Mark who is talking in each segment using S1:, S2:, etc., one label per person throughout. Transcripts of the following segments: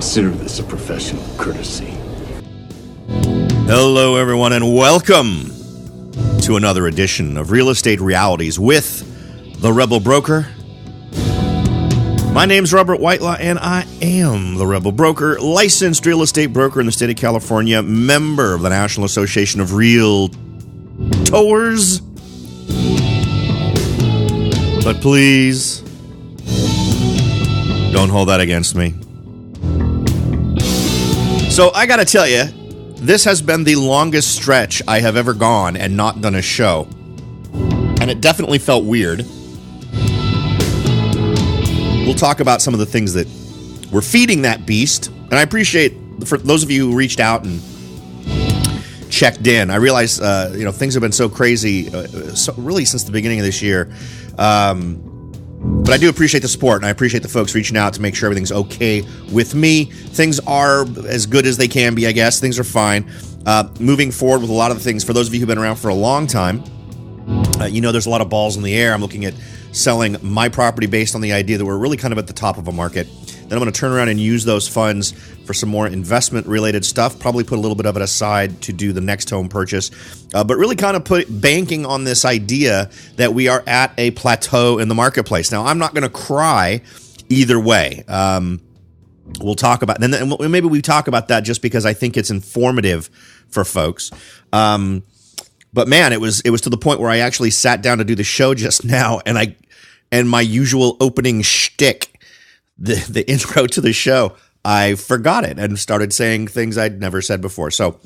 S1: consider this a professional courtesy.
S2: Hello, everyone, and welcome to another edition of Real Estate Realities with the Rebel Broker. My name's Robert Whitelaw, and I am the Rebel Broker, licensed real estate broker in the state of California, member of the National Association of Realtors. But please, don't hold that against me. So I gotta tell you, this has been the longest stretch I have ever gone and not done a show. And it definitely felt weird. We'll talk about some of the things that were feeding that beast. And I appreciate, for those of you who reached out and checked in. I realize, things have been so crazy, really since the beginning of this year. But I do appreciate the support, and I appreciate the folks reaching out to make sure everything's okay with me. Things are as good as they can be, I guess. Things are fine. Moving forward with a lot of the things, for those of you who've been around for a long time, there's a lot of balls in the air. I'm looking at selling my property based on the idea that we're really kind of at the top of a market. Then I'm going to turn around and use those funds for some more investment-related stuff, probably put a little bit of it aside to do the next home purchase, but really kind of banking on this idea that we are at a plateau in the marketplace. Now, I'm not going to cry either way. We'll talk about, and maybe we talk about that just because I think it's informative for folks. But man, it was to the point where I actually sat down to do the show just now, and my usual opening shtick, the intro to the show, I forgot it and started saying things I'd never said before. So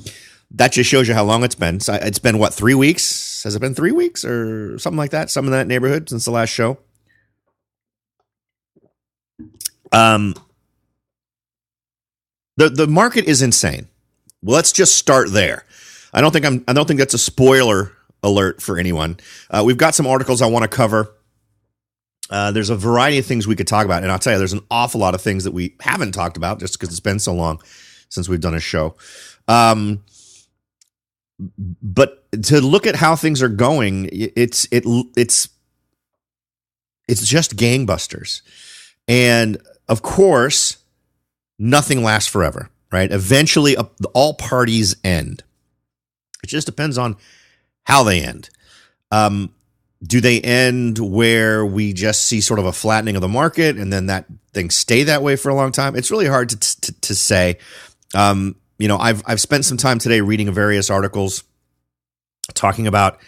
S2: that just shows you how long it's been. So it's been, what, 3 weeks? Has it been 3 weeks or something like that? Some in that neighborhood since the last show. The market is insane. Well, let's just start there. I don't think that's a spoiler alert for anyone. We've got some articles I want to cover. There's a variety of things we could talk about, and I'll tell you, there's an awful lot of things that we haven't talked about just because it's been so long since we've done a show. But to look at how things are going, it's just gangbusters, and of course, nothing lasts forever, right? Eventually, all parties end. It just depends on how they end. Do they end where we just see sort of a flattening of the market and then that thing stay that way for a long time? It's really hard to say. I've spent some time today reading various articles talking about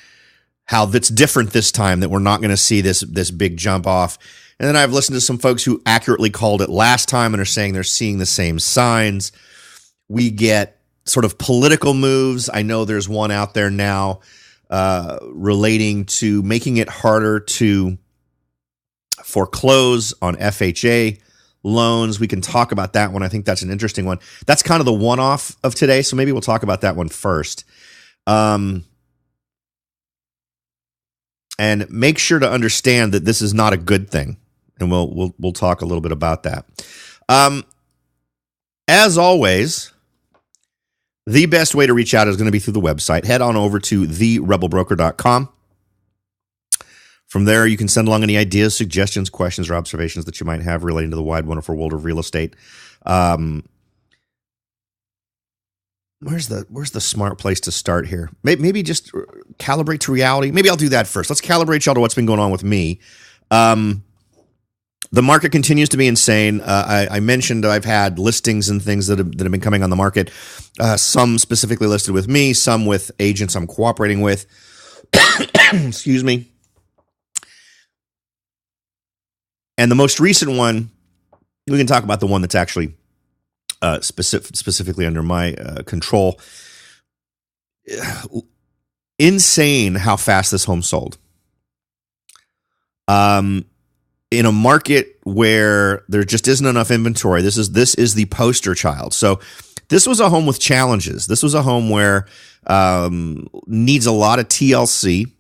S2: how that's different this time, that we're not going to see this big jump off. And then I've listened to some folks who accurately called it last time and are saying they're seeing the same signs. We get sort of political moves. I know there's one out there now relating to making it harder to foreclose on FHA loans. We can talk about that one. I think that's an interesting one. That's kind of the one-off of today, so maybe we'll talk about that one first. And make sure to understand that this is not a good thing, and we'll talk a little bit about that. As always, the best way to reach out is going to be through the website. Head on over to therebelbroker.com. From there, you can send along any ideas, suggestions, questions, or observations that you might have relating to the wide, wonderful world of real estate. Where's the smart place to start here? Maybe just calibrate to reality. Maybe I'll do that first. Let's calibrate y'all to what's been going on with me. The market continues to be insane. I mentioned I've had listings and things that have been coming on the market. Some specifically listed with me, some with agents I'm cooperating with. Excuse me. And the most recent one, we can talk about the one that's actually specifically under my control. Insane how fast this home sold. In a market where there just isn't enough inventory, this is the poster child. So this was a home with challenges. This was a home where needs a lot of TLC,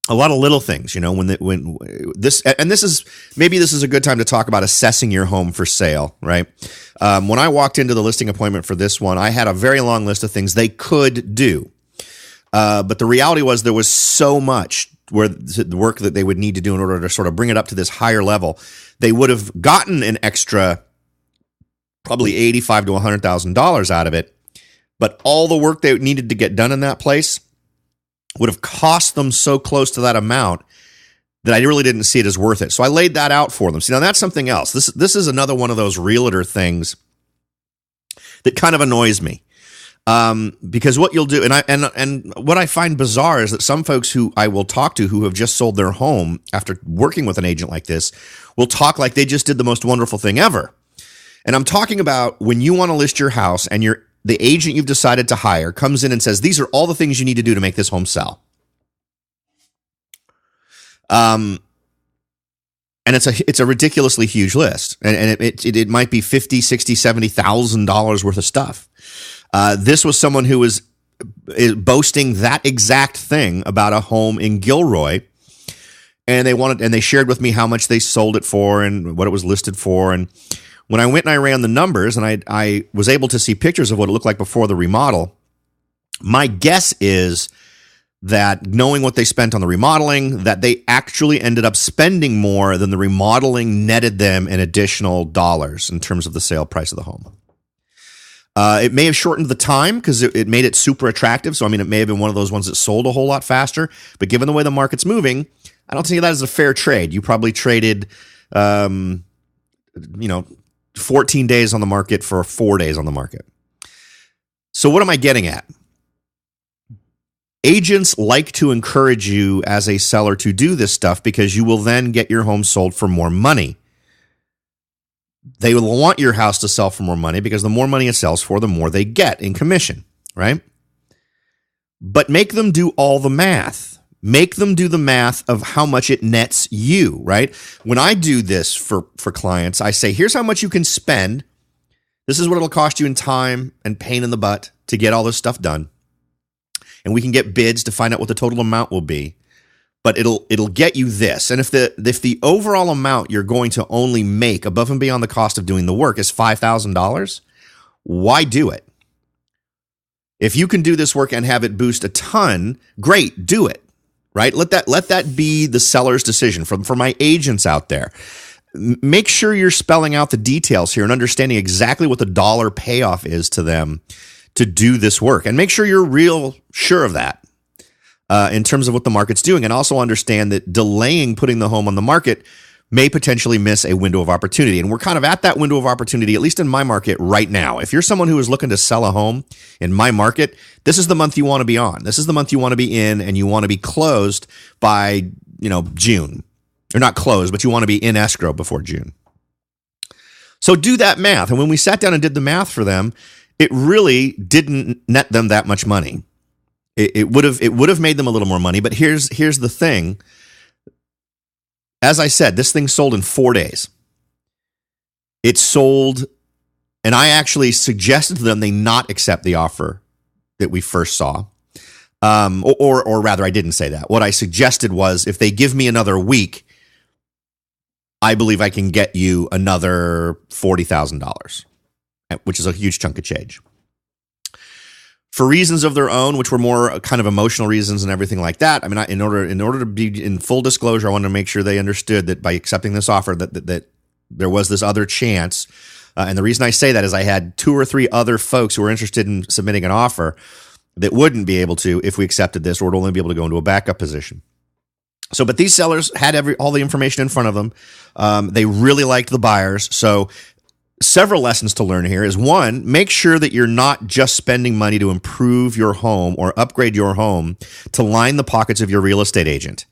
S2: a lot of little things. When this is a good time to talk about assessing your home for sale, right? When I walked into the listing appointment for this one, I had a very long list of things they could do, but the reality was there was so much where the work that they would need to do in order to sort of bring it up to this higher level. They would have gotten an extra probably $85,000 to $100,000 out of it. But all the work they needed to get done in that place would have cost them so close to that amount that I really didn't see it as worth it. So I laid that out for them. See, now that's something else. This is another one of those realtor things that kind of annoys me. Because what you'll do, and what I find bizarre is that some folks who I will talk to who have just sold their home after working with an agent like this will talk like they just did the most wonderful thing ever. And I'm talking about when you want to list your house and the agent you've decided to hire comes in and says, these are all the things you need to do to make this home sell. And it's a ridiculously huge list, and it might be $50,000, $60,000, $70,000 worth of stuff. This was someone who was boasting that exact thing about a home in Gilroy, and they shared with me how much they sold it for and what it was listed for. And when I went and I ran the numbers, and I was able to see pictures of what it looked like before the remodel, my guess is that knowing what they spent on the remodeling, that they actually ended up spending more than the remodeling netted them in additional dollars in terms of the sale price of the home. It may have shortened the time because it made it super attractive. So, I mean, it may have been one of those ones that sold a whole lot faster. But given the way the market's moving, I don't see that as a fair trade. You probably traded, 14 days on the market for 4 days on the market. So what am I getting at? Agents like to encourage you as a seller to do this stuff because you will then get your home sold for more money. They will want your house to sell for more money because the more money it sells for, the more they get in commission, right? But make them do all the math. Make them do the math of how much it nets you, right? When I do this for clients, I say, here's how much you can spend. This is what it'll cost you in time and pain in the butt to get all this stuff done. And we can get bids to find out what the total amount will be. But it'll get you this. And if the overall amount you're going to only make above and beyond the cost of doing the work is $5,000, why do it? If you can do this work and have it boost a ton, great, do it. Right? Let that be the seller's decision. For my agents out there, make sure you're spelling out the details here and understanding exactly what the dollar payoff is to them to do this work, and make sure you're real sure of that in terms of what the market's doing, and also understand that delaying putting the home on the market may potentially miss a window of opportunity. And we're kind of at that window of opportunity, at least in my market right now. If you're someone who is looking to sell a home in my market, this is the month you want to be on. This is the month you want to be in, and you want to be closed by, June. Or not closed, but you want to be in escrow before June. So do that math. And when we sat down and did the math for them, it really didn't net them that much money. It would have made them a little more money, but here's the thing. As I said, this thing sold in 4 days. It sold, and I actually suggested to them they not accept the offer that we first saw. Or rather, I didn't say that. What I suggested was if they give me another week, I believe I can get you another $40,000. Which is a huge chunk of change. For reasons of their own, which were more kind of emotional reasons and everything like that. I mean, in order to be in full disclosure, I wanted to make sure they understood that by accepting this offer, that there was this other chance. And the reason I say that is I had 2 or 3 other folks who were interested in submitting an offer that wouldn't be able to if we accepted this, or would only be able to go into a backup position. So, but these sellers had all the information in front of them. They really liked the buyers. So, several lessons to learn here is, one, make sure that you're not just spending money to improve your home or upgrade your home to line the pockets of your real estate agent.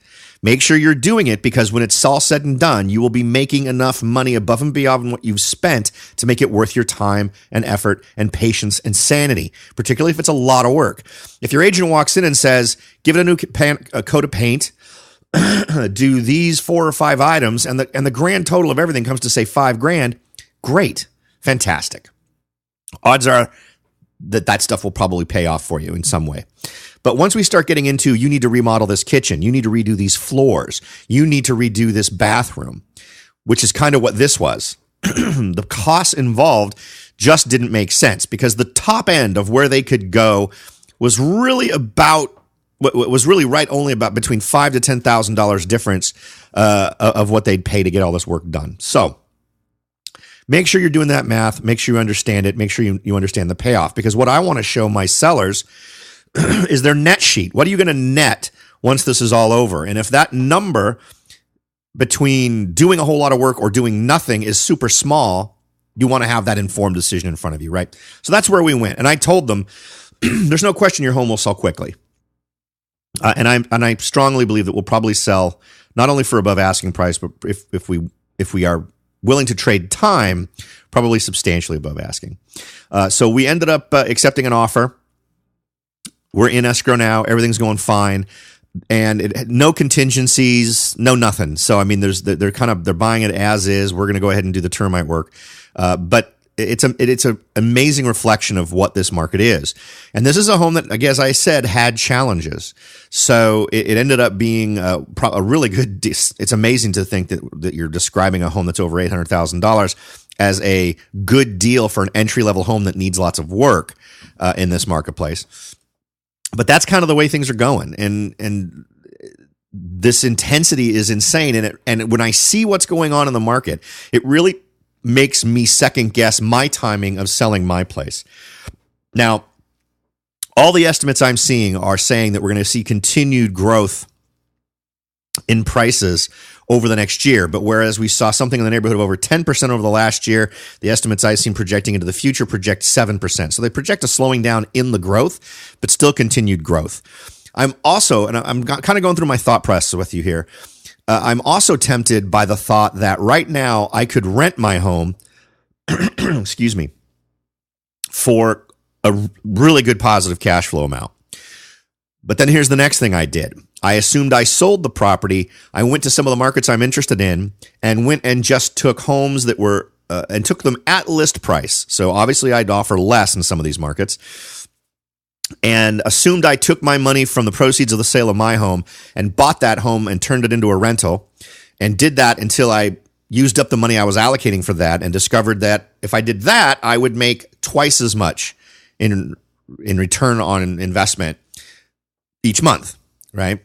S2: Make sure you're doing it because when it's all said and done, you will be making enough money above and beyond what you've spent to make it worth your time and effort and patience and sanity, particularly if it's a lot of work. If your agent walks in and says, give it a new coat of paint, do these 4 or 5 items, and the grand total of everything comes to say $5,000, great. Fantastic. Odds are that stuff will probably pay off for you in some way. But once we start getting into, you need to remodel this kitchen, you need to redo these floors, you need to redo this bathroom, which is kind of what this was. The costs involved just didn't make sense because the top end of where they could go was really right only about between $5,000 to $10,000 difference of what they'd pay to get all this work done. So Make sure you're doing that math. Make sure you understand it. Make sure you understand the payoff. Because what I want to show my sellers is their net sheet. What are you going to net once this is all over? And if that number between doing a whole lot of work or doing nothing is super small, you want to have that informed decision in front of you, right? So that's where we went. And I told them, there's no question your home will sell quickly. And I strongly believe that we'll probably sell not only for above asking price, but if we are willing to trade time, probably substantially above asking. So we ended up accepting an offer. We're in escrow now. Everything's going fine, and no contingencies, no nothing. So I mean, they're buying it as is. We're going to go ahead and do the termite work, but it's an amazing reflection of what this market is. And this is a home that, again, as I said, had challenges. So it ended up being a really good. It's amazing to think that you're describing a home that's over $800,000 as a good deal for an entry level home that needs lots of work in this marketplace. But that's kind of the way things are going, and this intensity is insane. And when I see what's going on in the market, it really makes me second guess my timing of selling my place. Now, all the estimates I'm seeing are saying that we're going to see continued growth in prices over the next year. But whereas we saw something in the neighborhood of over 10% over the last year, the estimates I've seen projecting into the future project 7%. So they project a slowing down in the growth, but still continued growth. I'm also, and I'm kind of going through my thought process with you here, I'm also tempted by the thought that right now I could rent my home, excuse me, for a really good positive cash flow amount. But then here's the next thing I did. I assumed I sold the property. I went to some of the markets I'm interested in and went and just took homes that were, and took them at list price. So obviously I'd offer less in some of these markets, and assumed I took my money from the proceeds of the sale of my home and bought that home and turned it into a rental, and did that until I used up the money I was allocating for that, and discovered that if I did that, I would make twice as much in return on investment each month, right?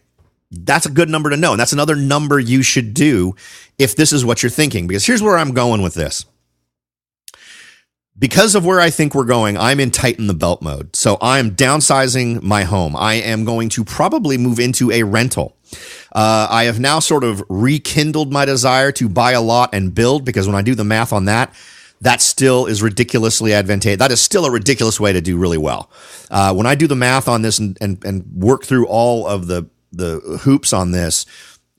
S2: That's a good number to know. And that's another number you should do if this is what you're thinking, because here's where I'm going with this. Because of where I think we're going, I'm in tighten the belt mode. So I'm downsizing my home. I am going to probably move into a rental. I have now sort of rekindled my desire to buy a lot and build, because when I do the math on that, that still is ridiculously advantageous. That is still a ridiculous way to do really well. When I do the math on this and work through all of the hoops on this,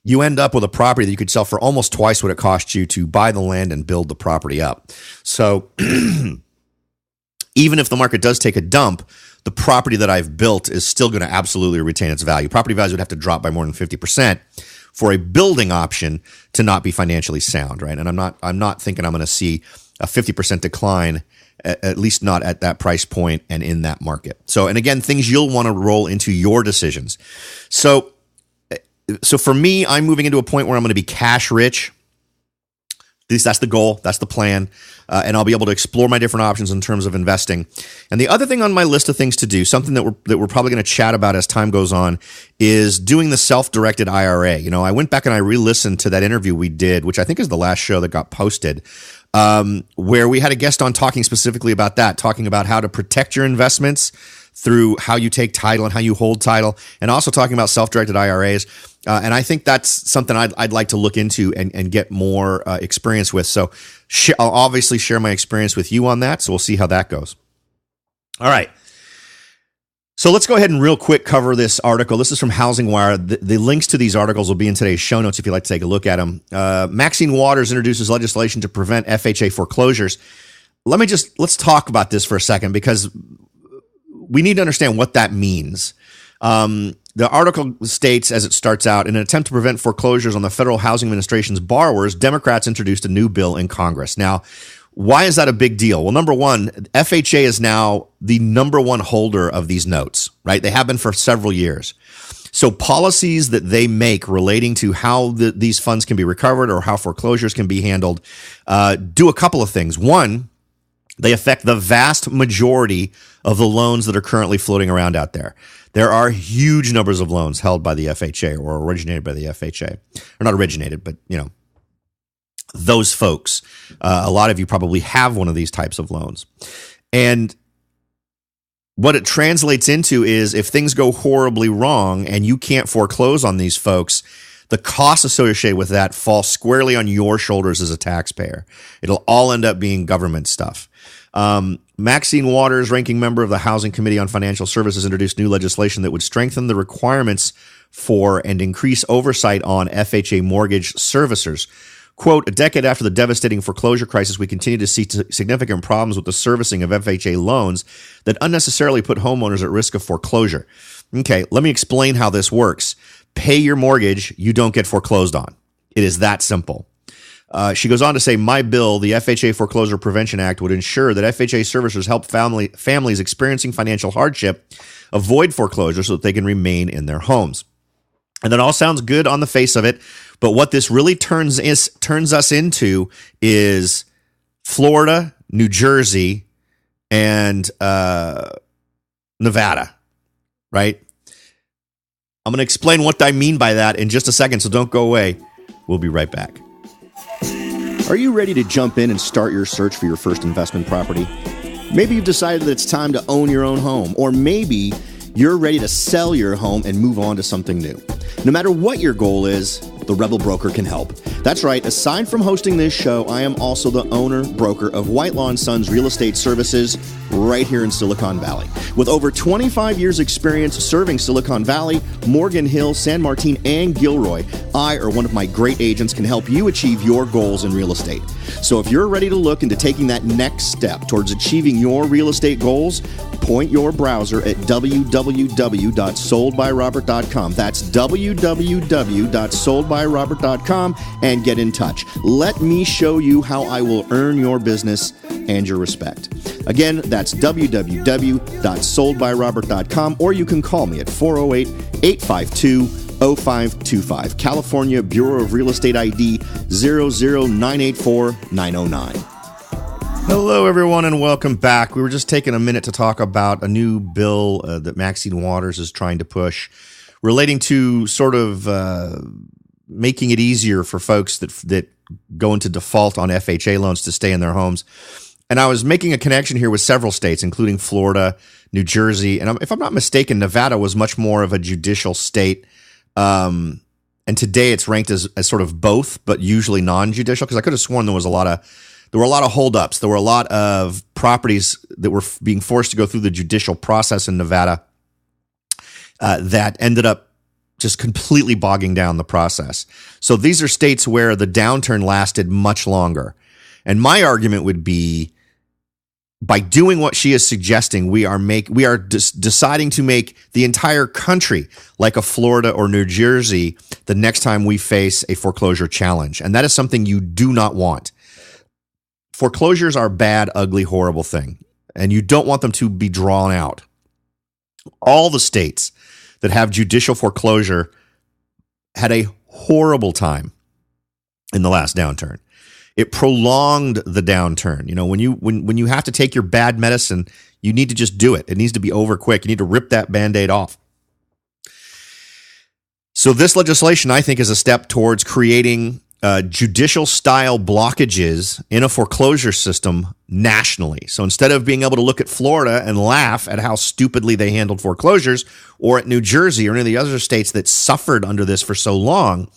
S2: you end up with a property that you could sell for almost twice what it cost you to buy the land and build the property up. So even if the market does take a dump, the property that I've built is still going to absolutely retain its value. Property values would have to drop by more than 50% for a building option to not be financially sound, right? And I'm not thinking I'm going to see a 50% decline, at least not at that price point and in that market. So, and again, things you'll want to roll into your decisions. So for me, I'm moving into a point where I'm going to be cash rich. At least that's the goal. That's the plan. And I'll be able to explore my different options in terms of investing. And the other thing on my list of things to do, something that we're probably going to chat about as time goes on, is doing the self-directed IRA. You know, I went back and I re-listened to that interview we did, which I think is the last show that got posted, where we had a guest on talking specifically about that, talking about how to protect your investments through how you take title and how you hold title, and also talking about self-directed IRAs. And I think that's something I'd like to look into and get more experience with. So I'll obviously share my experience with you on that. So we'll see how that goes. All right. So let's go ahead and real quick cover this article. This is from Housing Wire. The links to these articles will be in today's show notes if you'd like to take a look at them. Maxine Waters introduces legislation to prevent FHA foreclosures. Let's talk about this for a second, because we need to understand what that means. The article states, as it starts out, in an attempt to prevent foreclosures on the Federal Housing Administration's borrowers, Democrats introduced a new bill in Congress. Now, why is that a big deal? Well, number one, FHA is now the number one holder of these notes, right? They have been for several years. So policies that they make relating to how these funds can be recovered or how foreclosures can be handled do a couple of things. One, they affect the vast majority of the loans that are currently floating around out there. There are huge numbers of loans held by the FHA or originated by the FHA. Or not originated, but, those folks. A lot of you probably have one of these types of loans. And what it translates into is if things go horribly wrong and you can't foreclose on these folks, the costs associated with that fall squarely on your shoulders as a taxpayer. It'll all end up being government stuff. Maxine Waters, ranking member of the Housing Committee on Financial Services, introduced new legislation that would strengthen the requirements for and increase oversight on FHA mortgage servicers. Quote, a decade after the devastating foreclosure crisis, we continue to see significant problems with the servicing of FHA loans that unnecessarily put homeowners at risk of foreclosure. Okay, let me explain how this works. Pay your mortgage, you don't get foreclosed on. It is that simple. She goes on to say, my bill, the FHA Foreclosure Prevention Act, would ensure that FHA servicers help families experiencing financial hardship avoid foreclosure so that they can remain in their homes. And that all sounds good on the face of it, but what this really turns us into is Florida, New Jersey, and Nevada, right? I'm going to explain what I mean by that in just a second, so don't go away. We'll be right back.
S3: Are you ready to jump in and start your search for your first investment property? Maybe you've decided that it's time to own your own home, or maybe you're ready to sell your home and move on to something new. No matter what your goal is, the Rebel Broker can help. That's right, aside from hosting this show, I am also the owner-broker of Whitelaw & Sons Real Estate Services right here in Silicon Valley. With over 25 years experience serving Silicon Valley, Morgan Hill, San Martin, and Gilroy, I or one of my great agents can help you achieve your goals in real estate. So if you're ready to look into taking that next step towards achieving your real estate goals, point your browser at www.soldbyrobert.com. That's www.soldbyrobert.com and get in touch. Let me show you how I will earn your business and your respect. Again, that's www.soldbyrobert.com, or you can call me at 408-852-0525. California Bureau of Real Estate ID 00984-909.
S2: Hello, everyone, and welcome back. We were just taking a minute to talk about a new bill that Maxine Waters is trying to push relating to sort of making it easier for folks that go into default on FHA loans to stay in their homes. And I was making a connection here with several states, including Florida, New Jersey, and if I'm not mistaken, Nevada was much more of a judicial state. And today it's ranked as sort of both, but usually non-judicial, because I could have sworn there were a lot of holdups. There were a lot of properties that were being forced to go through the judicial process in Nevada that ended up just completely bogging down the process. So these are states where the downturn lasted much longer. And my argument would be, by doing what she is suggesting, we are deciding to make the entire country like a Florida or New Jersey the next time we face a foreclosure challenge. And that is something you do not want. Foreclosures are a bad, ugly, horrible thing, and you don't want them to be drawn out. All the states that have judicial foreclosure had a horrible time in the last downturn. It prolonged the downturn. You know, when you have to take your bad medicine, you need to just do it. It needs to be over quick. You need to rip that Band-Aid off. So this legislation, I think, is a step towards creating judicial-style blockages in a foreclosure system nationally. So instead of being able to look at Florida and laugh at how stupidly they handled foreclosures, or at New Jersey or any of the other states that suffered under this for so long,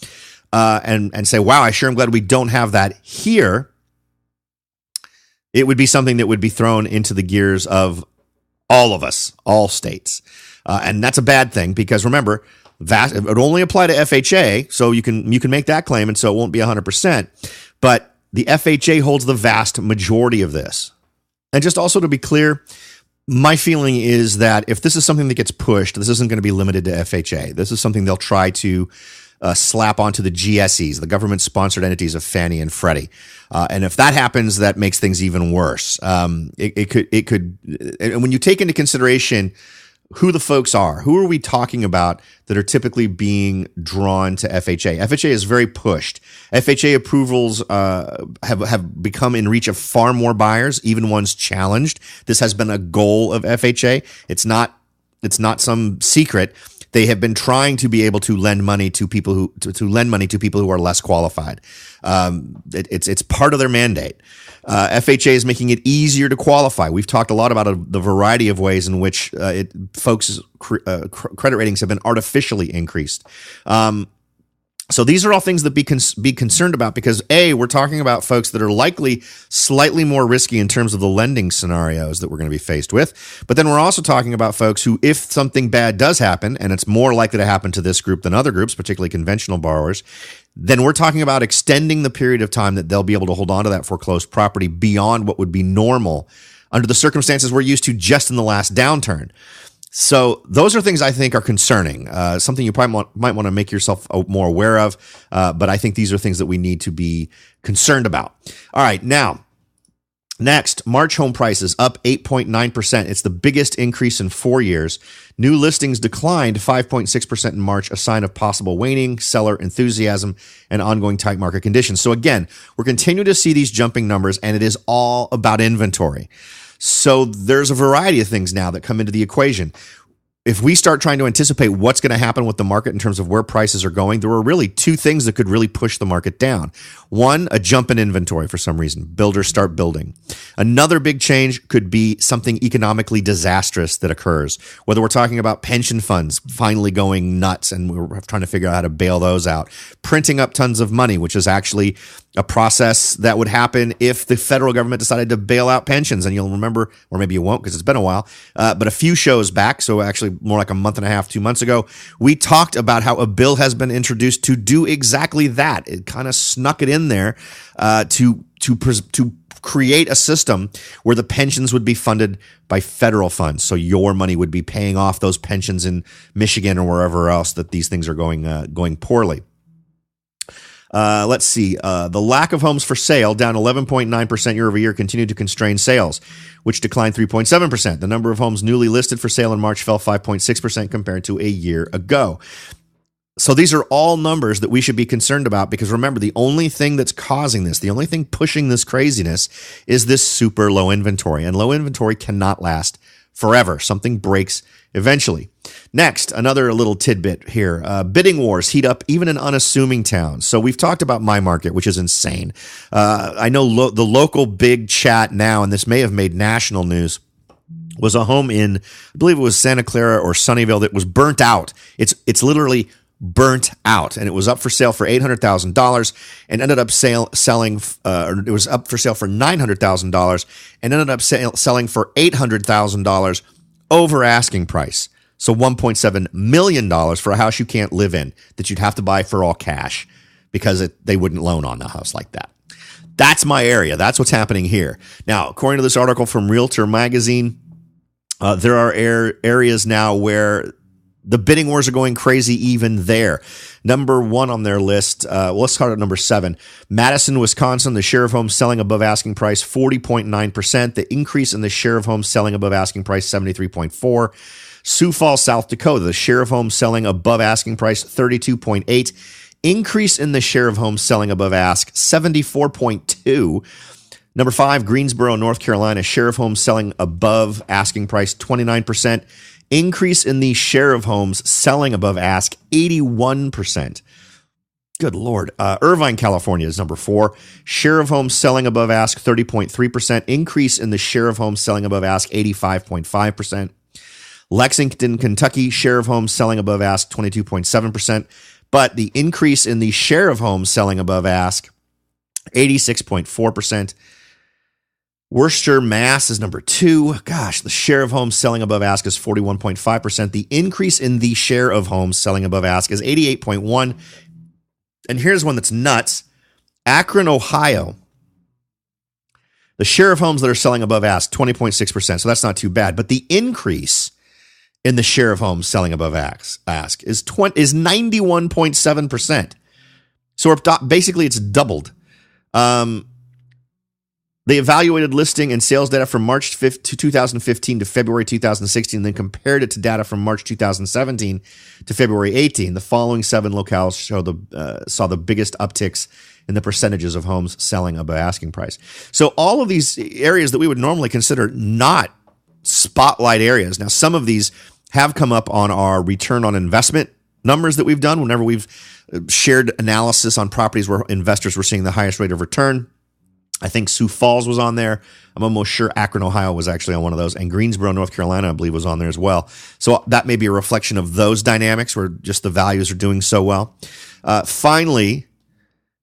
S2: and say, wow, I sure am glad we don't have that here, it would be something that would be thrown into the gears of all of us, all states. And that's a bad thing, because remember, it would only apply to FHA, so you can make that claim, and so it won't be 100%. But the FHA holds the vast majority of this. And just also to be clear, my feeling is that if this is something that gets pushed, this isn't going to be limited to FHA. This is something they'll try to slap onto the GSEs, the government-sponsored entities of Fannie and Freddie. And if that happens, that makes things even worse. It could, and when you take into consideration who the folks are, who are we talking about that are typically being drawn to FHA? FHA is very pushed. FHA approvals have become in reach of far more buyers, even ones challenged. This has been a goal of FHA. It's not some secret They have been trying to be able to lend money to people who to lend money to people who are less qualified. It's part of their mandate. FHA is making it easier to qualify. We've talked a lot about the variety of ways in which folks' credit ratings have been artificially increased. So these are all things that be concerned about because we're talking about folks that are likely slightly more risky in terms of the lending scenarios that we're going to be faced with. But then we're also talking about folks who, if something bad does happen, and it's more likely to happen to this group than other groups, particularly conventional borrowers, then we're talking about extending the period of time that they'll be able to hold on to that foreclosed property beyond what would be normal under the circumstances we're used to just in the last downturn. So those are things I think are concerning, something you probably might want to make yourself more aware of. But I think these are things that we need to be concerned about. All right. Now, next, March home prices up 8.9%. It's the biggest increase in 4 years. New listings declined 5.6% in March, a sign of possible waning seller enthusiasm and ongoing tight market conditions. So again, we're continuing to see these jumping numbers, and it is all about inventory. So there's a variety of things now that come into the equation. If we start trying to anticipate what's going to happen with the market in terms of where prices are going, there are really two things that could really push the market down. One, a jump in inventory for some reason. Builders start building. Another big change could be something economically disastrous that occurs, whether we're talking about pension funds finally going nuts and we're trying to figure out how to bail those out, printing up tons of money, which is actually a process that would happen if the federal government decided to bail out pensions. And you'll remember, or maybe you won't because it's been a while, but a few shows back, so actually more like a month and a half, 2 months ago, we talked about how a bill has been introduced to do exactly that. It kind of snuck it in there to create a system where the pensions would be funded by federal funds. So your money would be paying off those pensions in Michigan or wherever else that these things are going poorly. Let's see. The lack of homes for sale, down 11.9% year over year, continued to constrain sales, which declined 3.7%. The number of homes newly listed for sale in March fell 5.6% compared to a year ago. So these are all numbers that we should be concerned about because remember, the only thing that's causing this, the only thing pushing this craziness is this super low inventory, and low inventory cannot last forever. Something breaks eventually. Next, another little tidbit here. Bidding wars heat up even in unassuming towns. So we've talked about my market, which is insane. I know the local big chat now, and this may have made national news, was a home in, I believe it was Santa Clara or Sunnyvale that was burnt out. It's literally burnt out, and it was up for sale for $800,000 and ended up selling. It was up for sale for $900,000 and ended up selling for $800,000 over asking price. So $1.7 million for a house you can't live in that you'd have to buy for all cash because they wouldn't loan on the house like that. That's my area. That's what's happening here. Now, according to this article from Realtor Magazine, there are areas now where the bidding wars are going crazy even there. Number one on their list, let's start at number 7. Madison, Wisconsin, the share of homes selling above asking price, 40.9%. The increase in the share of homes selling above asking price, 73.4%. Sioux Falls, South Dakota, the share of homes selling above asking price, 32.8%. Increase in the share of homes selling above ask, 74.2%. Number 5, Greensboro, North Carolina, share of homes selling above asking price, 29%. Increase in the share of homes selling above ask, 81%. Good Lord. Irvine, California is number 4. Share of homes selling above ask, 30.3%. Increase in the share of homes selling above ask, 85.5%. Lexington, Kentucky, share of homes selling above ask, 22.7%. But the increase in the share of homes selling above ask, 86.4%. Worcester, Mass is number 2. Gosh, the share of homes selling above ask is 41.5%. The increase in the share of homes selling above ask is 88.1%. And here's one that's nuts. Akron, Ohio. The share of homes that are selling above ask, 20.6%. So that's not too bad. But the increase in the share of homes selling above ask is 91.7%. So basically it's doubled. They evaluated listing and sales data from March 5th to 2015 to February 2016, and then compared it to data from March 2017 to February 18. The following 7 locales saw the biggest upticks in the percentages of homes selling above asking price. So all of these areas that we would normally consider not spotlight areas. Now, some of these have come up on our return on investment numbers that we've done whenever we've shared analysis on properties where investors were seeing the highest rate of return. I think Sioux Falls was on there. I'm almost sure Akron, Ohio was actually on one of those. And Greensboro, North Carolina, I believe, was on there as well. So that may be a reflection of those dynamics where just the values are doing so well. Finally,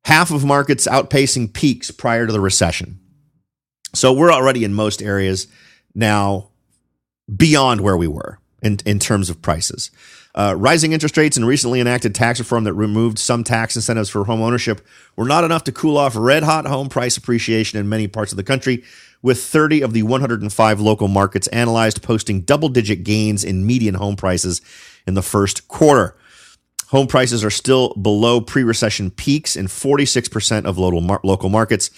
S2: half of markets outpacing peaks prior to the recession. So we're already in most areas now beyond where we were in terms of prices. Rising interest rates and recently enacted tax reform that removed some tax incentives for home ownership were not enough to cool off red-hot home price appreciation in many parts of the country, with 30 of the 105 local markets analyzed posting double-digit gains in median home prices in the first quarter. Home prices are still below pre-recession peaks in 46% of local markets,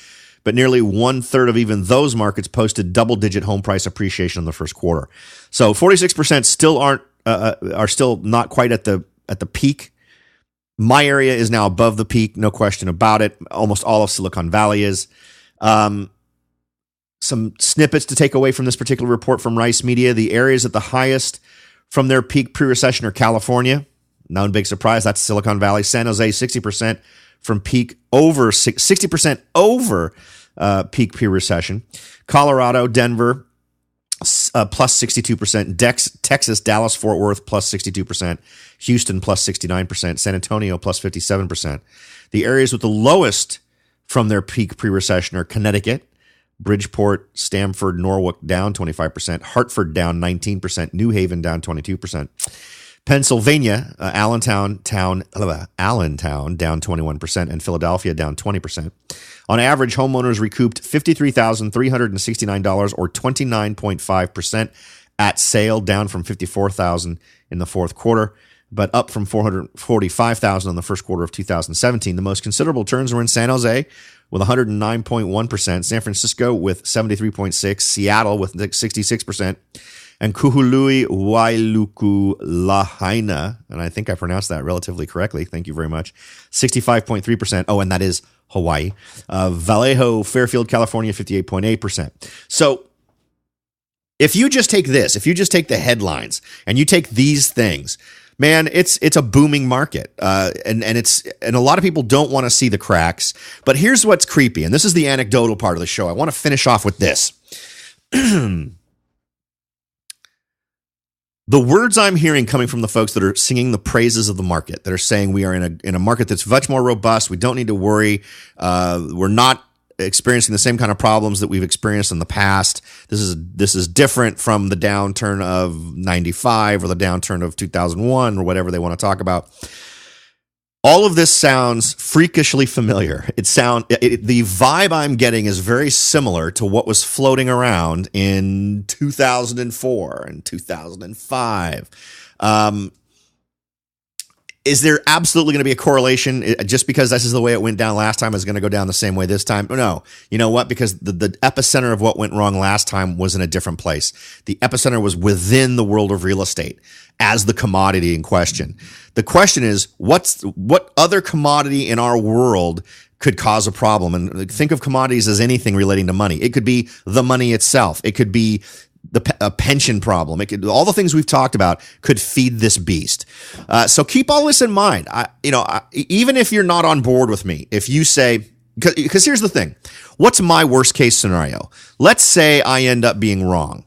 S2: but nearly one-third of even those markets posted double-digit home price appreciation in the first quarter. So 46% still are still not quite at the peak. My area is now above the peak, no question about it. Almost all of Silicon Valley is. Some snippets to take away from this particular report from Rice Media. The areas at the highest from their peak pre-recession are California. No big surprise, that's Silicon Valley. San Jose, 60% from peak, over 60% over peak pre-recession. Colorado, Denver, plus 62%. Texas, Dallas, Fort Worth, plus 62%. Houston, plus 69%. San Antonio, plus 57%. The areas with the lowest from their peak pre-recession are Connecticut, Bridgeport, Stamford, Norwalk, down 25%. Hartford, down 19%. New Haven, down 22%. Pennsylvania, Allentown, down 21%, and Philadelphia, down 20%. On average, homeowners recouped $53,369, or 29.5% at sale, down from $54,000 in the fourth quarter, but up from $445,000 in the first quarter of 2017. The most considerable turns were in San Jose with 109.1%, San Francisco with 73.6%, Seattle with 66%, and Kuhului Wailuku Lahaina, and I think I pronounced that relatively correctly. Thank you very much. 65.3%. Oh, and that is Hawaii. Vallejo, Fairfield, California, 58.8%. So if you just take this, if you just take the headlines and you take these things, man, it's a booming market, and a lot of people don't want to see the cracks. But here's what's creepy, and this is the anecdotal part of the show. I want to finish off with this. The words I'm hearing coming from the folks that are singing the praises of the market, that are saying we are in a market that's much more robust. We don't need to worry. We're not experiencing the same kind of problems that we've experienced in the past. This is different from the downturn of 95 or the downturn of 2001 or whatever they want to talk about. All of this sounds freakishly familiar. The vibe I'm getting is very similar to what was floating around in 2004 and 2005. Is there absolutely going to be a correlation? Just because this is the way it went down last time is going to go down the same way this time? No. You know what? Because the epicenter of what went wrong last time was in a different place. The epicenter was within the world of real estate as the commodity in question. The question is, what other commodity in our world could cause a problem? And think of commodities as anything relating to money. It could be the money itself. It could be a pension problem. All the things we've talked about could feed this beast. So keep all this in mind. Even if you're not on board with me, if you say, because here's the thing, what's my worst case scenario? Let's say I end up being wrong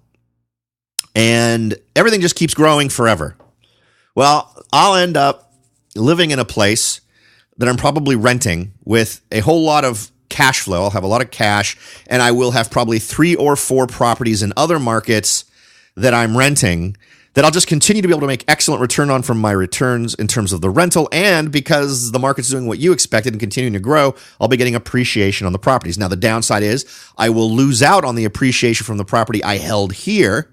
S2: and everything just keeps growing forever. Well, I'll end up living in a place that I'm probably renting with a whole lot of cash flow. I'll have a lot of cash, and I will have probably 3 or 4 properties in other markets that I'm renting that I'll just continue to be able to make excellent return on from my returns in terms of the rental. And because the market's doing what you expected and continuing to grow, I'll be getting appreciation on the properties. Now, the downside is I will lose out on the appreciation from the property I held here,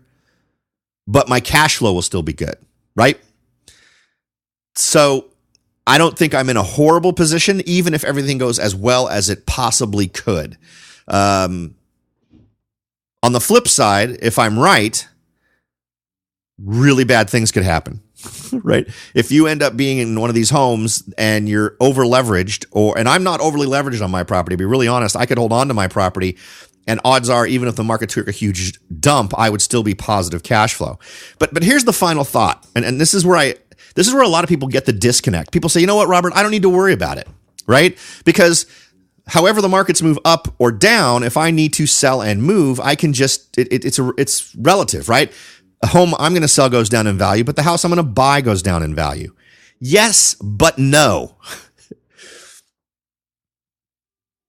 S2: but my cash flow will still be good, right? So I don't think I'm in a horrible position, even if everything goes as well as it possibly could. On the flip side, if I'm right, really bad things could happen, right? If you end up being in one of these homes and you're over leveraged, and I'm not overly leveraged on my property, to be really honest, I could hold on to my property And odds are, even if the market took a huge dump, I would still be positive cash flow. But here's the final thought. And this is where a lot of people get the disconnect. People say, you know what, Robert, I don't need to worry about it, right? Because however the markets move up or down, if I need to sell and move, I can just, it's relative, right? A home I'm going to sell goes down in value, but the house I'm going to buy goes down in value. Yes, but no.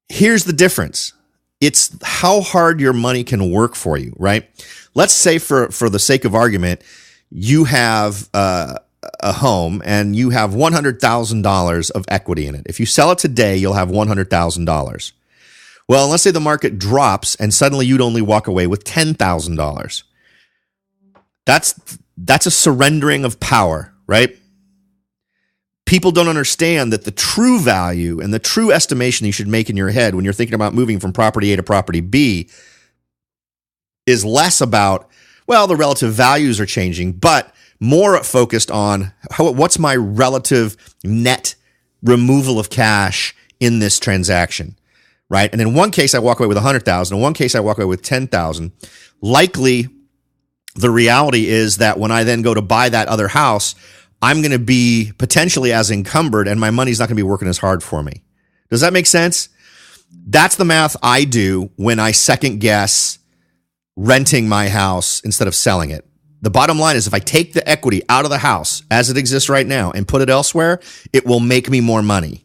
S2: Here's the difference. It's how hard your money can work for you, right? Let's say for the sake of argument, you have a home and you have $100,000 of equity in it. If you sell it today, you'll have $100,000. Well, let's say the market drops and suddenly you'd only walk away with $10,000. That's a surrendering of power, right? People don't understand that the true value and the true estimation you should make in your head when you're thinking about moving from property A to property B is less about, well, the relative values are changing, but more focused on what's my relative net removal of cash in this transaction, right? And in one case, I walk away with $100,000. In one case, I walk away with $10,000. Likely, the reality is that when I then go to buy that other house, I'm going to be potentially as encumbered and my money's not going to be working as hard for me. Does that make sense? That's the math I do when I second guess renting my house instead of selling it. The bottom line is if I take the equity out of the house as it exists right now and put it elsewhere, it will make me more money.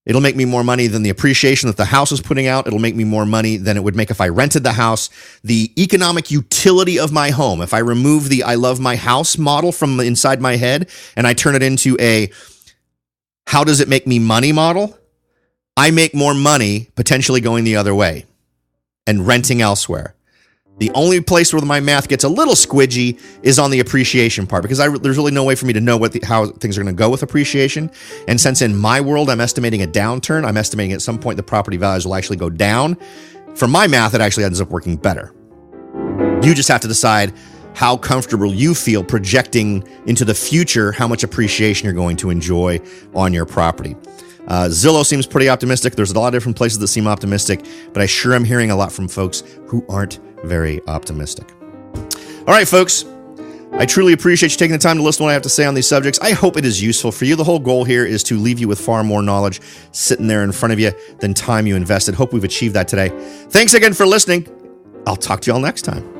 S2: It'll make me more money than the appreciation that the house is putting out. It'll make me more money than it would make if I rented the house. The economic utility of my home, if I remove the I love my house model from inside my head and I turn it into a how does it make me money model, I make more money potentially going the other way and renting elsewhere. The only place where my math gets a little squidgy is on the appreciation part because there's really no way for me to know how things are going to go with appreciation. And since in my world, I'm estimating a downturn, I'm estimating at some point the property values will actually go down. For my math, it actually ends up working better. You just have to decide how comfortable you feel projecting into the future how much appreciation you're going to enjoy on your property. Zillow seems pretty optimistic. There's a lot of different places that seem optimistic, but I sure am hearing a lot from folks who aren't very optimistic. All right, folks. I truly appreciate you taking the time to listen to what I have to say on these subjects. I hope it is useful for you. The whole goal here is to leave you with far more knowledge sitting there in front of you than time you invested. Hope we've achieved that today. Thanks again for listening. I'll talk to you all next time.